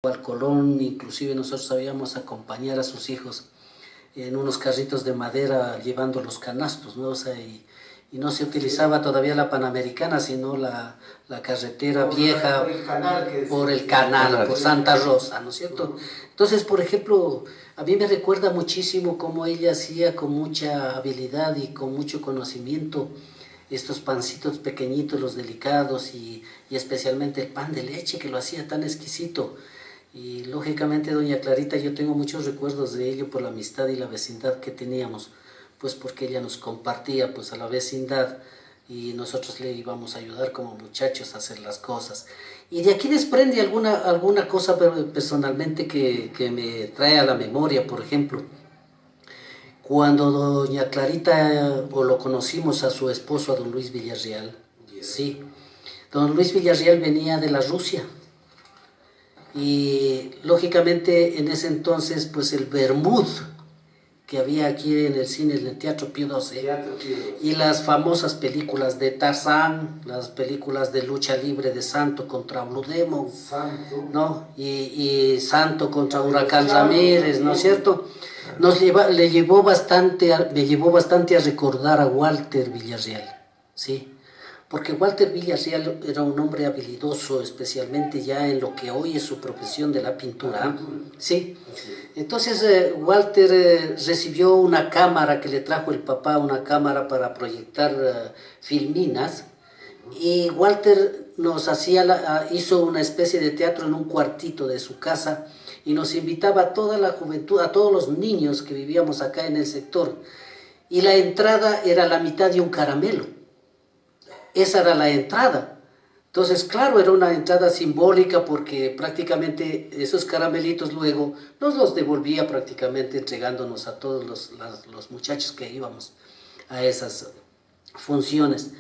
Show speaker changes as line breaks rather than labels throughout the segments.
Al Colón, inclusive nosotros sabíamos acompañar a sus hijos en unos carritos de madera llevando los canastos, ¿no? O sea, y no se utilizaba todavía la Panamericana, sino la carretera vieja, por el canal, por Santa Rosa, ¿no es cierto? Entonces, por ejemplo, a mí me recuerda muchísimo cómo ella hacía con mucha habilidad y con mucho conocimiento estos pancitos pequeñitos, los delicados, y especialmente el pan de leche, que lo hacía tan exquisito. Y lógicamente doña Clarita, yo tengo muchos recuerdos de ello por la amistad y la vecindad que teníamos, pues porque ella nos compartía pues a la vecindad y nosotros le íbamos a ayudar como muchachos a hacer las cosas. Y de aquí desprende alguna cosa personalmente que me trae a la memoria. Por ejemplo, cuando doña Clarita, o lo conocimos a su esposo, a don Luis Villarreal, sí, don Luis Villarreal venía de la Rusia. Y lógicamente en ese entonces pues el Bermud que había aquí en el cine, en el Teatro Pío XII, y las famosas películas de Tarzán, las películas de lucha libre de Santo contra Blue Demon, ¿no? Y Santo contra Huracán Ramírez, ¿no es cierto? Me llevó bastante a recordar a Walter Villarreal, ¿sí? Porque Walter Villarreal era un hombre habilidoso, especialmente ya en lo que hoy es su profesión de la pintura, ¿sí? Entonces Walter recibió una cámara que le trajo el papá, una cámara para proyectar filminas, y Walter hizo una especie de teatro en un cuartito de su casa y nos invitaba a toda la juventud, a todos los niños que vivíamos acá en el sector, y la entrada era la mitad de un caramelo. Esa era la entrada. Entonces, claro, era una entrada simbólica porque prácticamente esos caramelitos luego nos los devolvía prácticamente entregándonos a todos los muchachos que íbamos a esas funciones.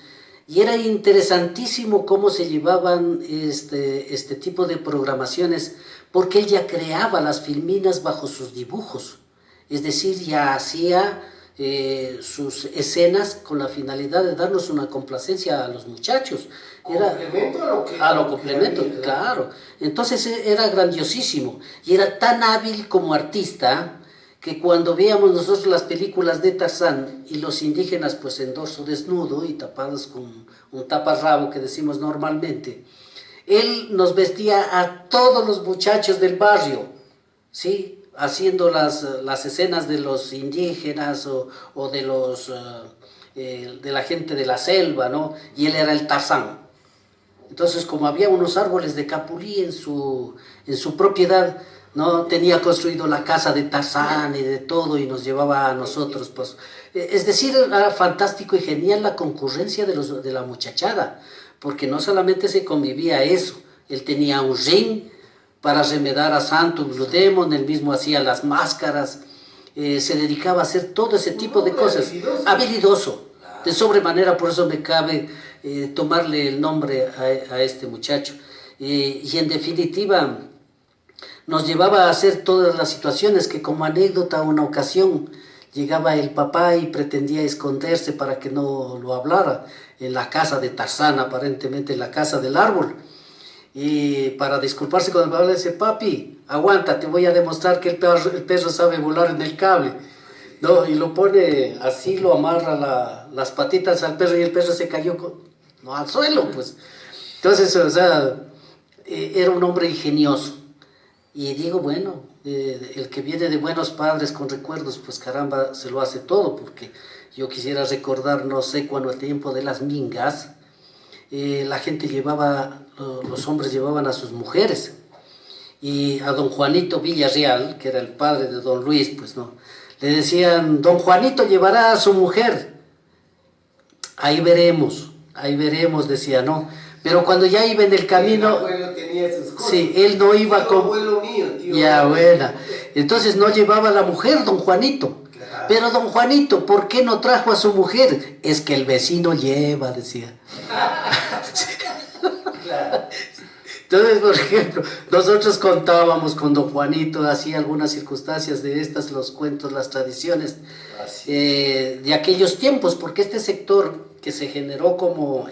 Y era interesantísimo cómo se llevaban este tipo de programaciones, porque él ya creaba las filminas bajo sus dibujos. Es decir, ya hacía sus escenas con la finalidad de darnos una complacencia a los muchachos. Complemento, claro. Entonces era grandiosísimo y era tan hábil como artista que cuando veíamos nosotros las películas de Tarzán y los indígenas pues en dorso desnudo y tapados con un taparrabo que decimos normalmente, él nos vestía a todos los muchachos del barrio, ¿sí? Haciendo las escenas de los indígenas o de de la gente de la selva, ¿no? Y él era el Tarzán. Entonces, como había unos árboles de capulí en su propiedad, ¿no? Tenía construido la casa de Tarzán y de todo, y nos llevaba a nosotros, pues. Es decir, era fantástico y genial la concurrencia de la muchachada, porque no solamente se convivía eso, él tenía un ring para remedar a Santo Blue Demon, él mismo hacía las máscaras, se dedicaba a hacer todo ese tipo de cosas. Habilidoso, de sobremanera, por eso me cabe tomarle el nombre a este muchacho. Y en definitiva, nos llevaba a hacer todas las situaciones que, como anécdota, una ocasión llegaba el papá y pretendía esconderse para que no lo hablara en la casa de Tarzán, aparentemente en la casa del árbol. Y para disculparse con el papá le dice: papi, aguanta, te voy a demostrar que el perro sabe volar en el cable, ¿no? Y lo pone así, lo amarra las patitas al perro y el perro se cayó no al suelo, pues. Entonces, o sea, era un hombre ingenioso. Y digo, bueno, el que viene de buenos padres con recuerdos, pues caramba, se lo hace todo, porque yo quisiera recordar, no sé, cuando el tiempo de las mingas, la gente los hombres llevaban a sus mujeres, y a don Juanito Villarreal, que era el padre de don Luis, pues no, le decían: don Juanito llevará a su mujer. Ahí veremos, decía, no. Pero cuando ya iba en el camino, el abuelo tenía sus cosas. Sí, él no iba con... abuelo mío, tío. Ya, buena. Entonces no llevaba a la mujer, don Juanito. Claro. Pero don Juanito, ¿por qué no trajo a su mujer? Es que el vecino lleva, decía. Claro. Entonces, por ejemplo, nosotros contábamos con don Juanito, así algunas circunstancias de estas, los cuentos, las tradiciones de aquellos tiempos, porque este sector que se generó como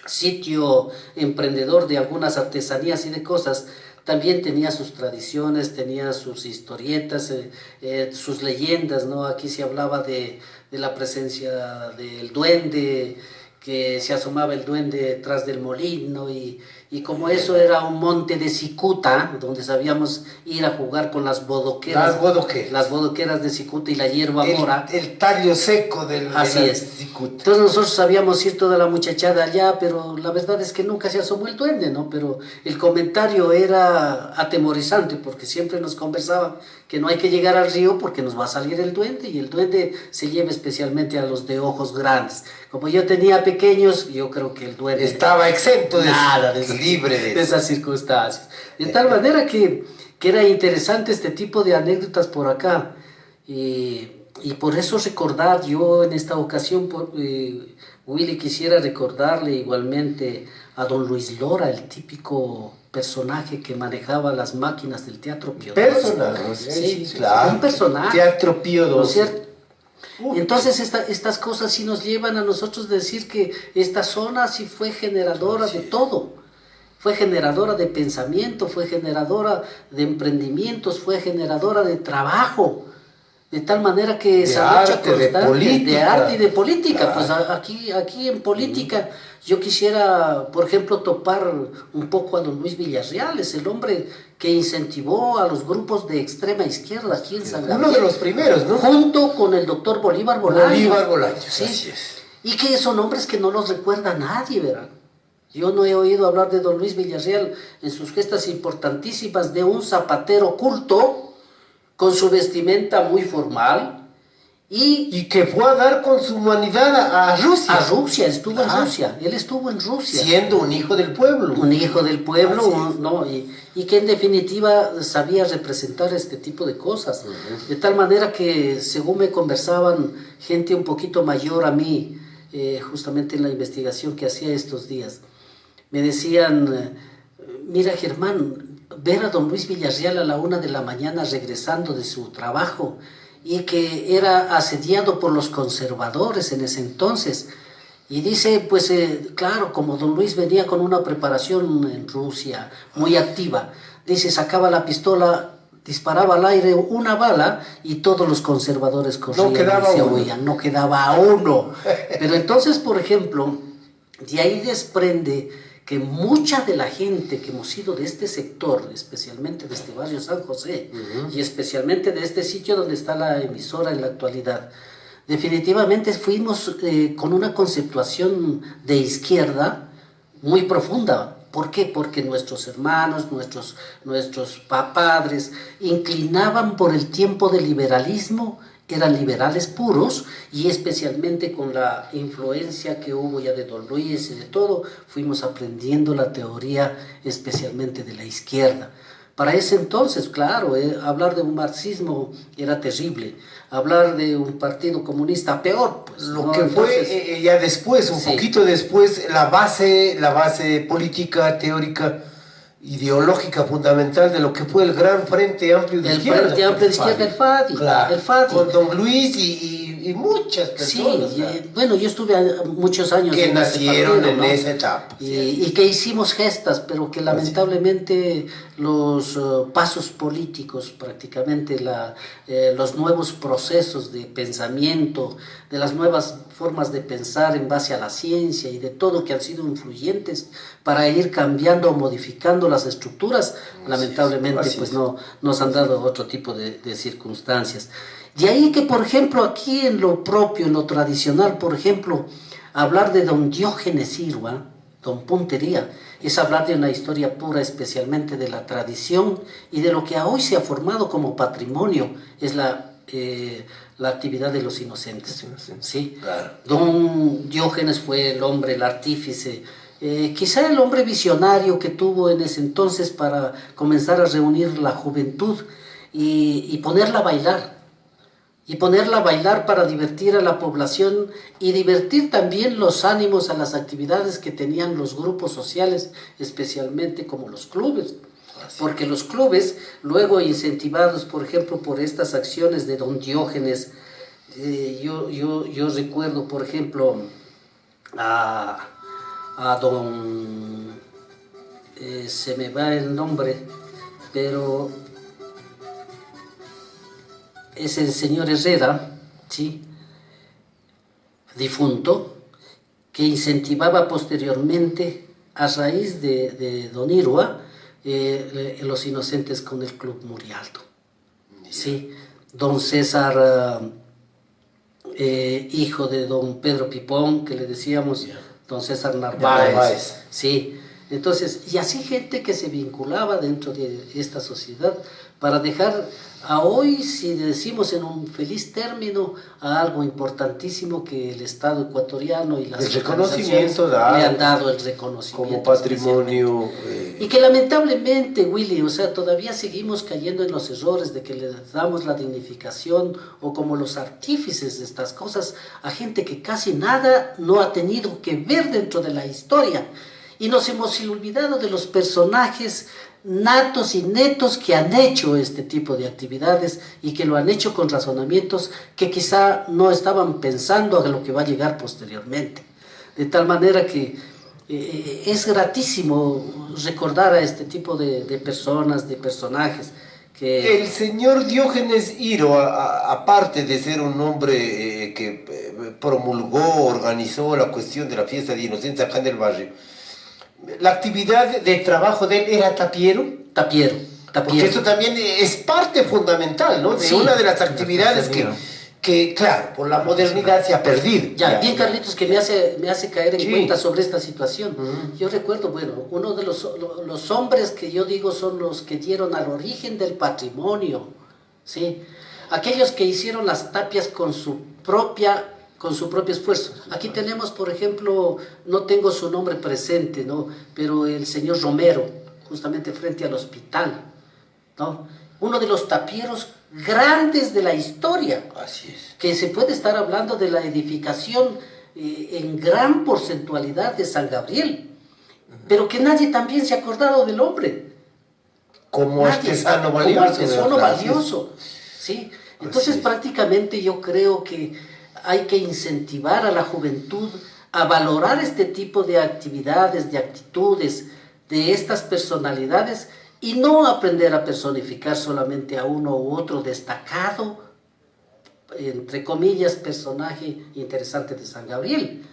sitio emprendedor de algunas artesanías y de cosas, también tenía sus tradiciones, tenía sus historietas, sus leyendas, ¿no? Aquí se hablaba de la presencia del duende, que se asomaba el duende detrás del molino, y como eso era un monte de cicuta, donde sabíamos ir a jugar con las bodoqueras. Las bodoqueras de cicuta y la hierba mora.
El tallo seco de la
cicuta. Entonces nosotros sabíamos ir toda la muchachada allá, pero la verdad es que nunca se asomó el duende, ¿no? Pero el comentario era atemorizante, porque siempre nos conversaban que no hay que llegar al río porque nos va a salir el duende, y el duende se lleva especialmente a los de ojos grandes. Como yo tenía pequeños, yo creo que el duende
estaba exento
libre de esas circunstancias. De tal manera que era interesante este tipo de anécdotas por acá. Y por eso recordar, yo en esta ocasión, Willy, quisiera recordarle igualmente a don Luis Lora, el típico personaje que manejaba las máquinas del Teatro Pío XII.
Personaje, sí, claro.
Un personaje.
Teatro Pío XII.
¿No es cierto? Entonces estas cosas sí nos llevan a nosotros a decir que esta zona sí fue generadora de todo. Fue generadora de pensamiento, fue generadora de emprendimientos, fue generadora de trabajo. De tal manera que esa lucha constante de arte y de política, claro. Pues aquí en política yo quisiera, por ejemplo, topar un poco a don Luis Villarreal, es el hombre que incentivó a los grupos de extrema izquierda aquí en San Gabriel.
Uno de los primeros, ¿no?
Junto con el doctor Bolívar Bolaños.
Bolívar Bolaños,
¿sí?
Así es.
Y que son nombres que no los recuerda nadie, ¿verdad? Yo no he oído hablar de don Luis Villarreal en sus gestas importantísimas de un zapatero culto, con su vestimenta muy formal, y que fue a dar con su humanidad a Rusia. A Rusia, estuvo en Rusia, él estuvo en Rusia.
Siendo un hijo del pueblo.
Un hijo del pueblo, ¿no? Y que en definitiva sabía representar este tipo de cosas. De tal manera que, según me conversaban gente un poquito mayor a mí, justamente en la investigación que hacía estos días, me decían, mira Germán, ver a don Luis Villarreal a la 1 de la mañana regresando de su trabajo, y que era asediado por los conservadores en ese entonces, y dice, pues claro, como don Luis venía con una preparación en Rusia muy activa, dice, sacaba la pistola, disparaba al aire una bala y todos los conservadores corrían, no quedaba uno. Pero entonces, por ejemplo, de ahí desprende que mucha de la gente que hemos ido de este sector, especialmente de este barrio San José, y especialmente de este sitio donde está la emisora en la actualidad, definitivamente fuimos con una conceptuación de izquierda muy profunda. ¿Por qué? Porque nuestros hermanos, nuestros padres inclinaban por el tiempo del liberalismo, eran liberales puros, y especialmente con la influencia que hubo ya de don Luis y de todo, fuimos aprendiendo la teoría especialmente de la izquierda. Para ese entonces, claro, hablar de un marxismo era terrible, hablar de un partido comunista peor, pues.
Lo ¿no? que entonces, fue ya después, un poquito después, la base política, teórica, ideológica fundamental de lo que fue el Gran Frente Amplio de Izquierda.
El Frente Amplio de Izquierda, el FADI.
Claro,
el FADI.
Con don Luis y muchas personas.
Sí, bueno, yo estuve muchos años
que nacieron en esa etapa.
Y que hicimos gestas, pero que lamentablemente los pasos políticos, prácticamente los nuevos procesos de pensamiento, de las nuevas formas de pensar en base a la ciencia y de todo que han sido influyentes para ir cambiando o modificando las estructuras, lamentablemente pues no nos han dado otro tipo de circunstancias. De ahí que, por ejemplo, aquí en lo propio, en lo tradicional, por ejemplo, hablar de don Diógenes Irwa, don Puntería, es hablar de una historia pura, especialmente de la tradición y de lo que hoy se ha formado como patrimonio, es la actividad de los inocentes. ¿Sí?
Claro.
Don Diógenes fue el hombre, el artífice, quizá el hombre visionario que tuvo en ese entonces para comenzar a reunir la juventud y ponerla a bailar. Y ponerla a bailar para divertir a la población y divertir también los ánimos a las actividades que tenían los grupos sociales, especialmente como los clubes. Porque los clubes, luego incentivados, por ejemplo, por estas acciones de don Diógenes, yo recuerdo, por ejemplo, a a don, se me va el nombre, pero es el señor Herrera, ¿sí? Difunto, que incentivaba posteriormente, a raíz de don Irua, Los Inocentes con el Club Murialdo. ¿Sí? Don César, hijo de don Pedro Pipón, que le decíamos, don César Narváez. Sí. Entonces, y así gente que se vinculaba dentro de esta sociedad para dejar a hoy, si decimos en un feliz término, a algo importantísimo que el Estado ecuatoriano y las
el reconocimiento
le han dado el reconocimiento
como patrimonio.
Y que lamentablemente, Willy, o sea, todavía seguimos cayendo en los errores de que le damos la dignificación o como los artífices de estas cosas a gente que casi nada no ha tenido que ver dentro de la historia. Y nos hemos olvidado de los personajes natos y netos que han hecho este tipo de actividades y que lo han hecho con razonamientos que quizá no estaban pensando a lo que va a llegar posteriormente. De tal manera que es gratísimo recordar a este tipo de personas, de personajes.
El señor Diógenes Iro, aparte de ser un hombre que promulgó, organizó la cuestión de la fiesta de Inocencia acá en el barrio, la actividad de trabajo de él era tapiero.
Tapiero.
Porque esto también es parte fundamental, ¿no? De
sí,
una de las actividades que, claro, por la modernidad se ha perdido.
Bien, Carlitos, que me hace caer en cuenta sobre esta situación. Yo recuerdo, bueno, uno de los hombres que yo digo son los que dieron al origen del patrimonio, ¿sí? Aquellos que hicieron las tapias con su propio esfuerzo. Aquí tenemos, por ejemplo, no tengo su nombre presente, ¿no? Pero el señor Romero, justamente frente al hospital, ¿no? Uno de los tapieros grandes de la historia.
Así es.
Que se puede estar hablando de la edificación en gran porcentualidad de San Gabriel, pero que nadie también se ha acordado del hombre.
Como artesano valioso.
Como artesano valioso, ¿sí? Entonces prácticamente yo creo que hay que incentivar a la juventud a valorar este tipo de actividades, de actitudes, de estas personalidades y no aprender a personificar solamente a uno u otro destacado, entre comillas, personaje interesante de San Gabriel.